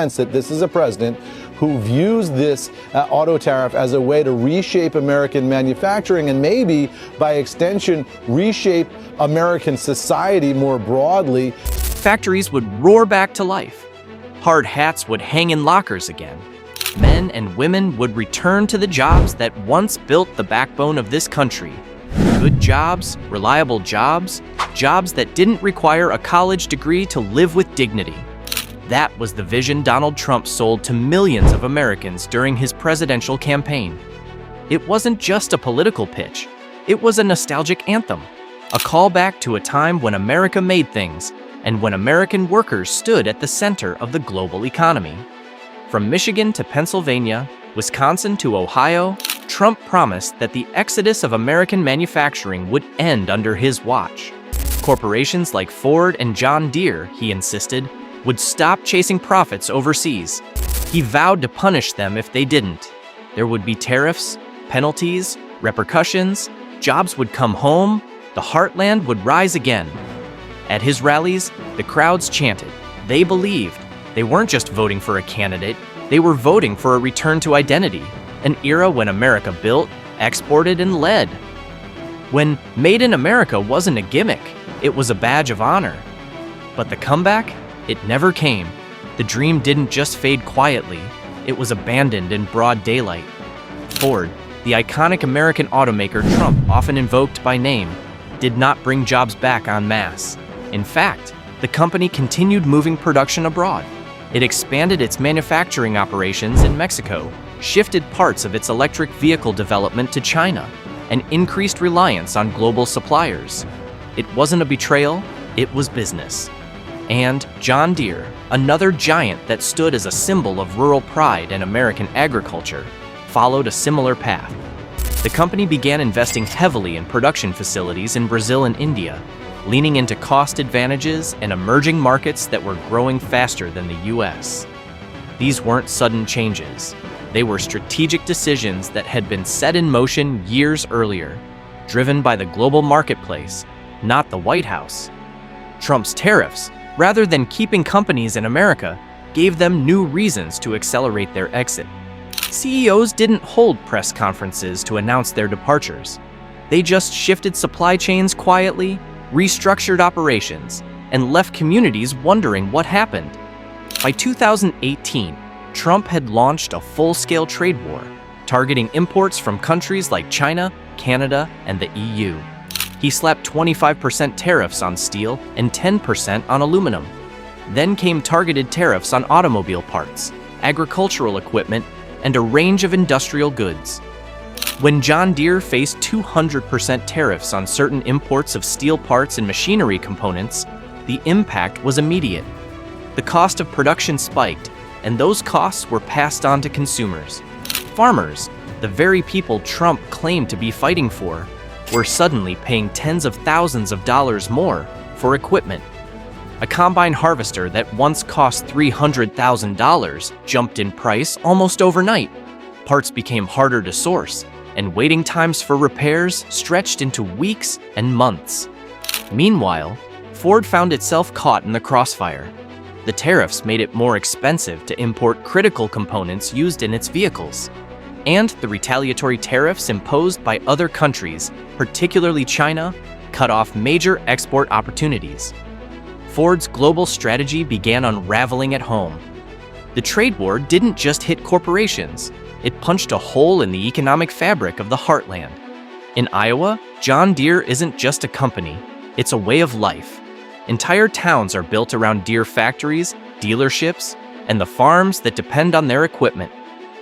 that this is a president who views this auto tariff as a way to reshape American manufacturing and maybe, by extension, reshape American society more broadly. Factories would roar back to life. Hard hats would hang in lockers again. Men and women would return to the jobs that once built the backbone of this country. Good jobs, reliable jobs, jobs that didn't require a college degree to live with dignity. That was the vision Donald Trump sold to millions of Americans during his presidential campaign. It wasn't just a political pitch. It was a nostalgic anthem, a callback to a time when America made things and when American workers stood at the center of the global economy. From Michigan to Pennsylvania, Wisconsin to Ohio, Trump promised that the exodus of American manufacturing would end under his watch. Corporations like Ford and John Deere, he insisted, would stop chasing profits overseas. He vowed to punish them if they didn't. There would be tariffs, penalties, repercussions, jobs would come home, the heartland would rise again. At his rallies, the crowds chanted. They believed. They weren't just voting for a candidate, they were voting for a return to identity, an era when America built, exported, and led. When Made in America wasn't a gimmick, it was a badge of honor. But the comeback? It never came. The dream didn't just fade quietly, it was abandoned in broad daylight. Ford, the iconic American automaker Trump often invoked by name, did not bring jobs back en masse. In fact, the company continued moving production abroad. It expanded its manufacturing operations in Mexico, shifted parts of its electric vehicle development to China, and increased reliance on global suppliers. It wasn't a betrayal, it was business. And John Deere, another giant that stood as a symbol of rural pride and American agriculture, followed a similar path. The company began investing heavily in production facilities in Brazil and India, leaning into cost advantages and emerging markets that were growing faster than the US. These weren't sudden changes. They were strategic decisions that had been set in motion years earlier, driven by the global marketplace, not the White House. Trump's tariffs, rather than keeping companies in America, gave them new reasons to accelerate their exit. CEOs didn't hold press conferences to announce their departures. They just shifted supply chains quietly, restructured operations, and left communities wondering what happened. By 2018, Trump had launched a full-scale trade war, targeting imports from countries like China, Canada, and the EU. He slapped 25% tariffs on steel and 10% on aluminum. Then came targeted tariffs on automobile parts, agricultural equipment, and a range of industrial goods. When John Deere faced 200% tariffs on certain imports of steel parts and machinery components, the impact was immediate. The cost of production spiked, and those costs were passed on to consumers. Farmers, the very people Trump claimed to be fighting for, were suddenly paying tens of thousands of dollars more for equipment. A combine harvester that once cost $300,000 jumped in price almost overnight. Parts became harder to source, and waiting times for repairs stretched into weeks and months. Meanwhile, Ford found itself caught in the crossfire. The tariffs made it more expensive to import critical components used in its vehicles. And the retaliatory tariffs imposed by other countries, particularly China, cut off major export opportunities. Ford's global strategy began unraveling at home. The trade war didn't just hit corporations, it punched a hole in the economic fabric of the heartland. In Iowa, John Deere isn't just a company, it's a way of life. Entire towns are built around Deere factories, dealerships, and the farms that depend on their equipment.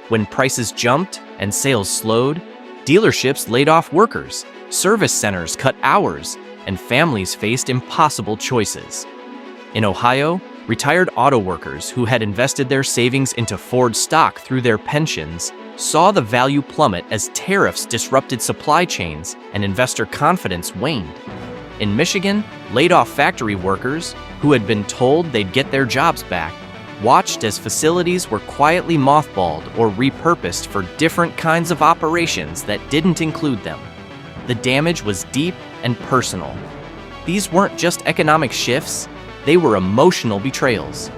When prices jumped and sales slowed, dealerships laid off workers, service centers cut hours, and families faced impossible choices. In Ohio, retired auto workers who had invested their savings into Ford stock through their pensions saw the value plummet as tariffs disrupted supply chains and investor confidence waned. In Michigan, laid-off factory workers, who had been told they'd get their jobs back, watched as facilities were quietly mothballed or repurposed for different kinds of operations that didn't include them. The damage was deep and personal. These weren't just economic shifts, they were emotional betrayals.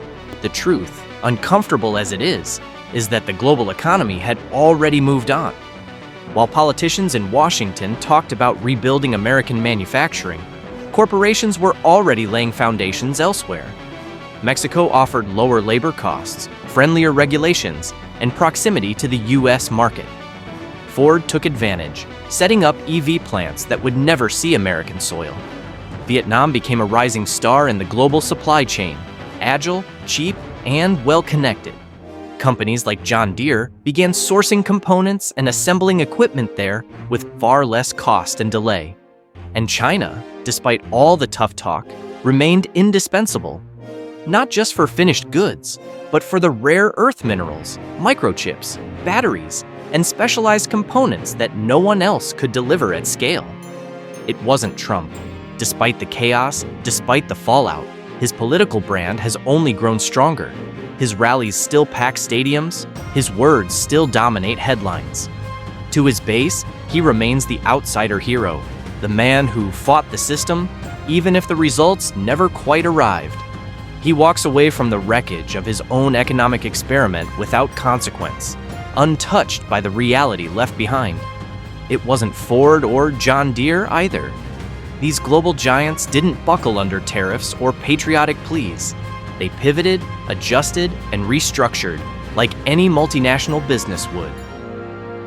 The truth, uncomfortable as it is that the global economy had already moved on. While politicians in Washington talked about rebuilding American manufacturing, corporations were already laying foundations elsewhere. Mexico offered lower labor costs, friendlier regulations, and proximity to the U.S. market. Ford took advantage, setting up EV plants that would never see American soil. Vietnam became a rising star in the global supply chain, agile, cheap, and well-connected. Companies like John Deere began sourcing components and assembling equipment there with far less cost and delay. And China, despite all the tough talk, remained indispensable, not just for finished goods, but for the rare earth minerals, microchips, batteries, and specialized components that no one else could deliver at scale. It wasn't Trump. Despite the chaos, despite the fallout, his political brand has only grown stronger. His rallies still pack stadiums, his words still dominate headlines. To his base, he remains the outsider hero, the man who fought the system, even if the results never quite arrived. He walks away from the wreckage of his own economic experiment without consequence, untouched by the reality left behind. It wasn't Ford or John Deere either. These global giants didn't buckle under tariffs or patriotic pleas. They pivoted, adjusted, and restructured like any multinational business would.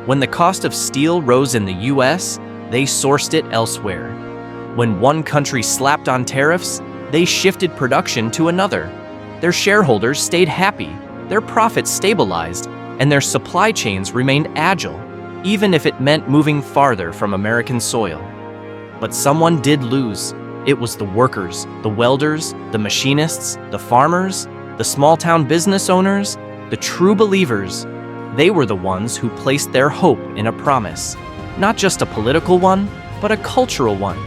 When the cost of steel rose in the US, they sourced it elsewhere. When one country slapped on tariffs, they shifted production to another. Their shareholders stayed happy, their profits stabilized, and their supply chains remained agile, even if it meant moving farther from American soil. But someone did lose. It was the workers, the welders, the machinists, the farmers, the small-town business owners, the true believers. They were the ones who placed their hope in a promise. Not just a political one, but a cultural one.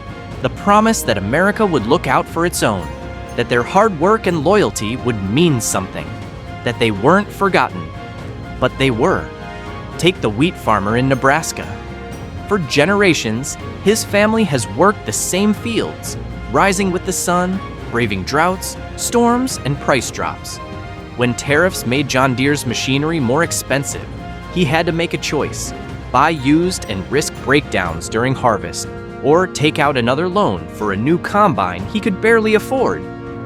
The promise that America would look out for its own, that their hard work and loyalty would mean something, that they weren't forgotten. But they were. Take the wheat farmer in Nebraska. For generations, his family has worked the same fields, rising with the sun, braving droughts, storms, and price drops. When tariffs made John Deere's machinery more expensive, he had to make a choice: buy used and risk breakdowns during harvest, or take out another loan for a new combine he could barely afford.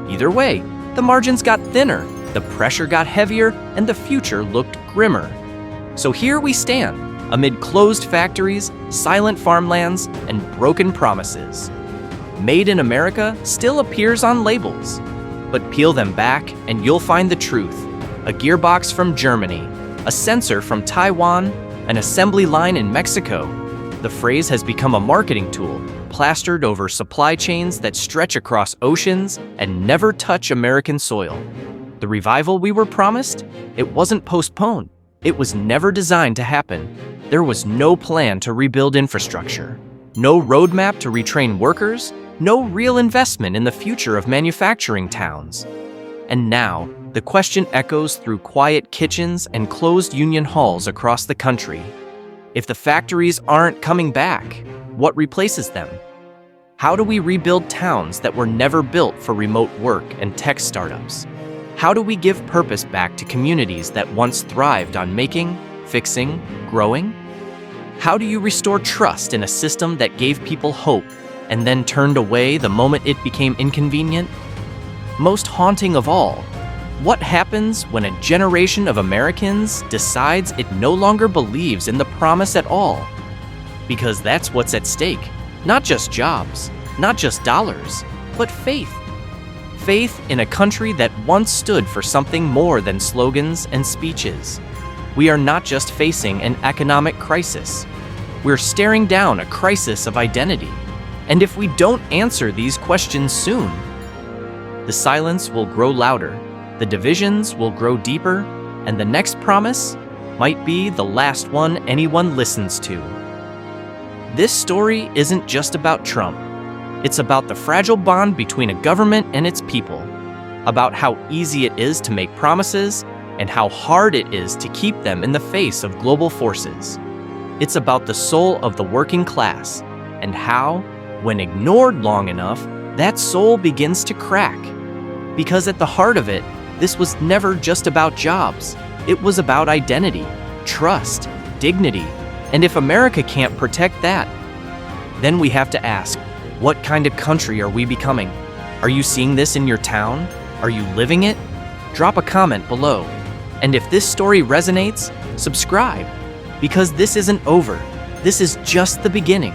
Either way, the margins got thinner, the pressure got heavier, and the future looked grimmer. So here we stand, amid closed factories, silent farmlands, and broken promises. Made in America still appears on labels, but peel them back and you'll find the truth. A gearbox from Germany, a sensor from Taiwan, an assembly line in Mexico. The phrase has become a marketing tool, plastered over supply chains that stretch across oceans and never touch American soil. The revival we were promised? It wasn't postponed. It was never designed to happen. There was no plan to rebuild infrastructure, no roadmap to retrain workers, no real investment in the future of manufacturing towns. And now, the question echoes through quiet kitchens and closed union halls across the country. If the factories aren't coming back, what replaces them? How do we rebuild towns that were never built for remote work and tech startups? How do we give purpose back to communities that once thrived on making, fixing, growing? How do you restore trust in a system that gave people hope and then turned away the moment it became inconvenient? Most haunting of all, what happens when a generation of Americans decides it no longer believes in the promise at all? Because that's what's at stake. Not just jobs, not just dollars, but faith. Faith in a country that once stood for something more than slogans and speeches. We are not just facing an economic crisis. We're staring down a crisis of identity. And if we don't answer these questions soon, the silence will grow louder, the divisions will grow deeper, and the next promise might be the last one anyone listens to. This story isn't just about Trump. It's about the fragile bond between a government and its people, about how easy it is to make promises and how hard it is to keep them in the face of global forces. It's about the soul of the working class and how, when ignored long enough, that soul begins to crack. Because at the heart of it, This was never just about jobs. It was about identity, trust, dignity. And if America can't protect that, then we have to ask, what kind of country are we becoming? Are you seeing this in your town? Are you living it? Drop a comment below. And if this story resonates, subscribe, because this isn't over. This is just the beginning.